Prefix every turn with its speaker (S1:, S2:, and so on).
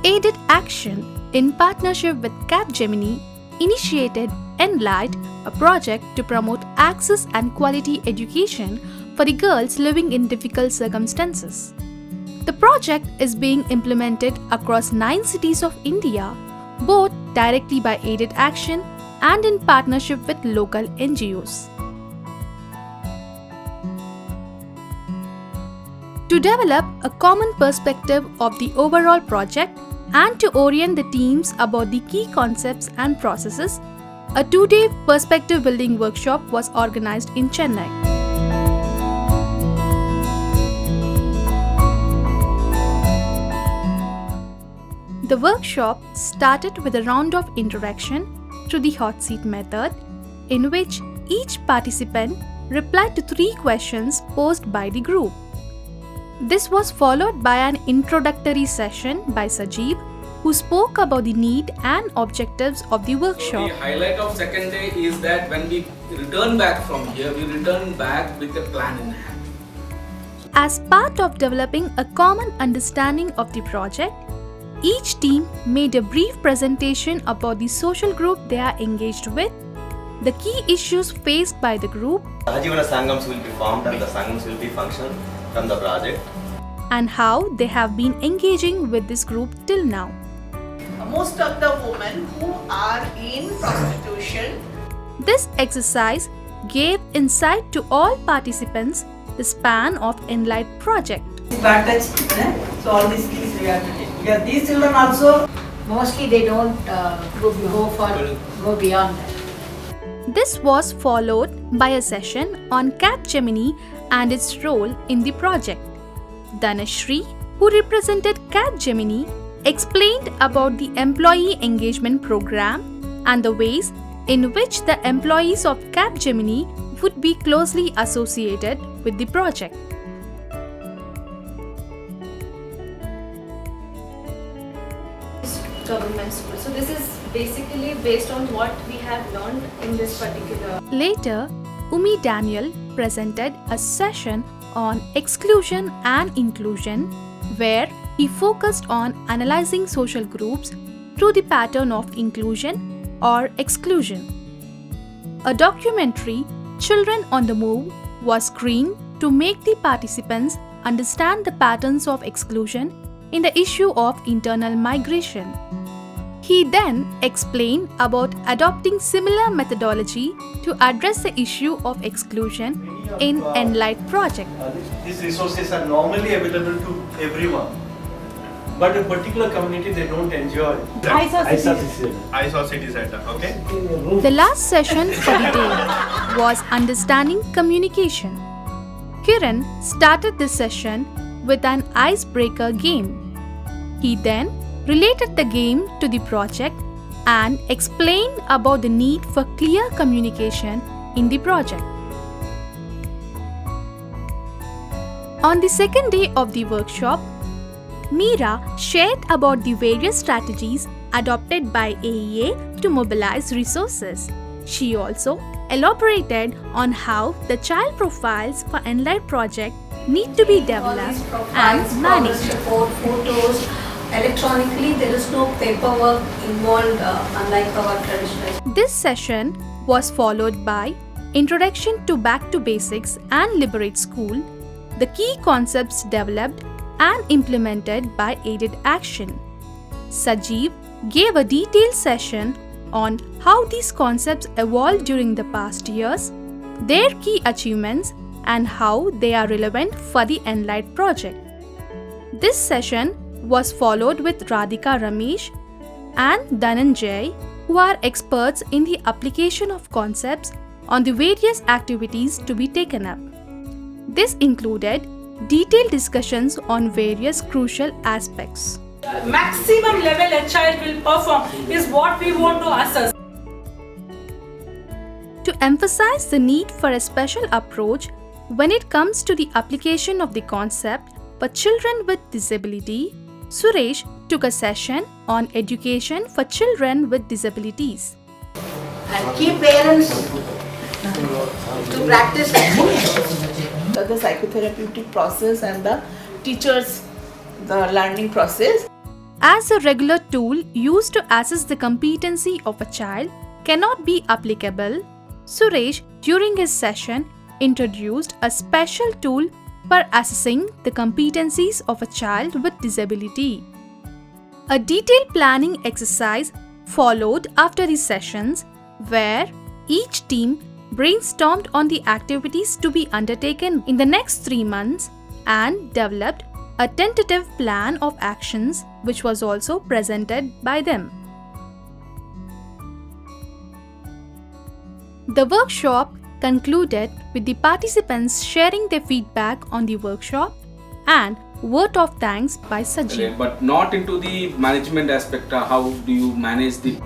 S1: Aided Action, in partnership with Capgemini, initiated Enlight, a project to promote access and quality education for the girls living in difficult circumstances. The project is being implemented across 9 cities of India, both directly by Aided Action and in partnership with local NGOs. To develop a common perspective of the overall project and to orient the teams about the key concepts and processes, a 2-day perspective building workshop was organized in Chennai. The workshop started with a round of interaction through the hot seat method, in which each participant replied to 3 questions posed by the group. This was followed by an introductory session by Sajeev, who spoke about the need and objectives of the workshop.
S2: The highlight of second day is that when we return back from here, we return back with a plan in hand.
S1: As part of developing a common understanding of the project, each team made a brief presentation about the social group they are engaged with, the key issues faced by the group,
S3: Sahajivana Sangams will be formed and the Sangams will be functional from the project,
S1: and how they have been engaging with this group till now.
S4: Most of the women who are in prostitution.
S1: This exercise gave insight to all participants the span of Enlight project.
S5: Bad touch, so all these things we have to take. Because these children also, mostly they don't go beyond that.
S1: This was followed by a session on Capgemini and its role in the project. Dhanashri, who represented Capgemini, explained about the employee engagement program and the ways in which the employees of Capgemini would be closely associated with the project.
S6: Government school. So this is basically based on what we have learned in this particular.
S1: Later, Umi Daniel presented a session on exclusion and inclusion, where he focused on analyzing social groups through the pattern of inclusion or exclusion. A documentary, Children on the Move, was screened to make the participants understand the patterns of exclusion in the issue of internal migration. He then explained about adopting similar methodology to address the issue of exclusion in Enlight project.
S7: These resources are normally available to everyone, but a particular community they don't enjoy.
S5: I saw
S7: city center. Okay.
S1: The last session for the day was Understanding Communication. Kiran started this session with an icebreaker game. He then related the game to the project and explained about the need for clear communication in the project. On the second day of the workshop, Meera shared about the various strategies adopted by AEA to mobilize resources. She also elaborated on how the child profiles for Enlight project need to be developed and managed.
S6: Photos, electronically, there is no paperwork involved, unlike our traditional.
S1: This session was followed by Introduction to Back to Basics and Liberate School, the key concepts developed and implemented by Aided Action. Sajeev gave a detailed session on how these concepts evolved during the past years, their key achievements, and how they are relevant for the Enlight project. This session was followed with Radhika Ramesh and Dhananjay, who are experts in the application of concepts on the various activities to be taken up. This included detailed discussions on various crucial aspects.
S8: Maximum level a child will perform is what we want to assess.
S1: To emphasize the need for a special approach when it comes to the application of the concept for children with disability, Suresh took a session on education for children with disabilities.
S4: And keep parents to practice the psychotherapeutic process and the teachers, the learning process.
S1: As a regular tool used to assess the competency of a child cannot be applicable, Suresh, during his session, introduced a special tool for assessing the competencies of a child with disability. A detailed planning exercise followed after the sessions, where each team brainstormed on the activities to be undertaken in the next 3 months and developed a tentative plan of actions which was also presented by them. The workshop concluded with the participants sharing their feedback on the workshop and word of thanks by Sajeev.
S2: But not into the management aspect. How do you manage the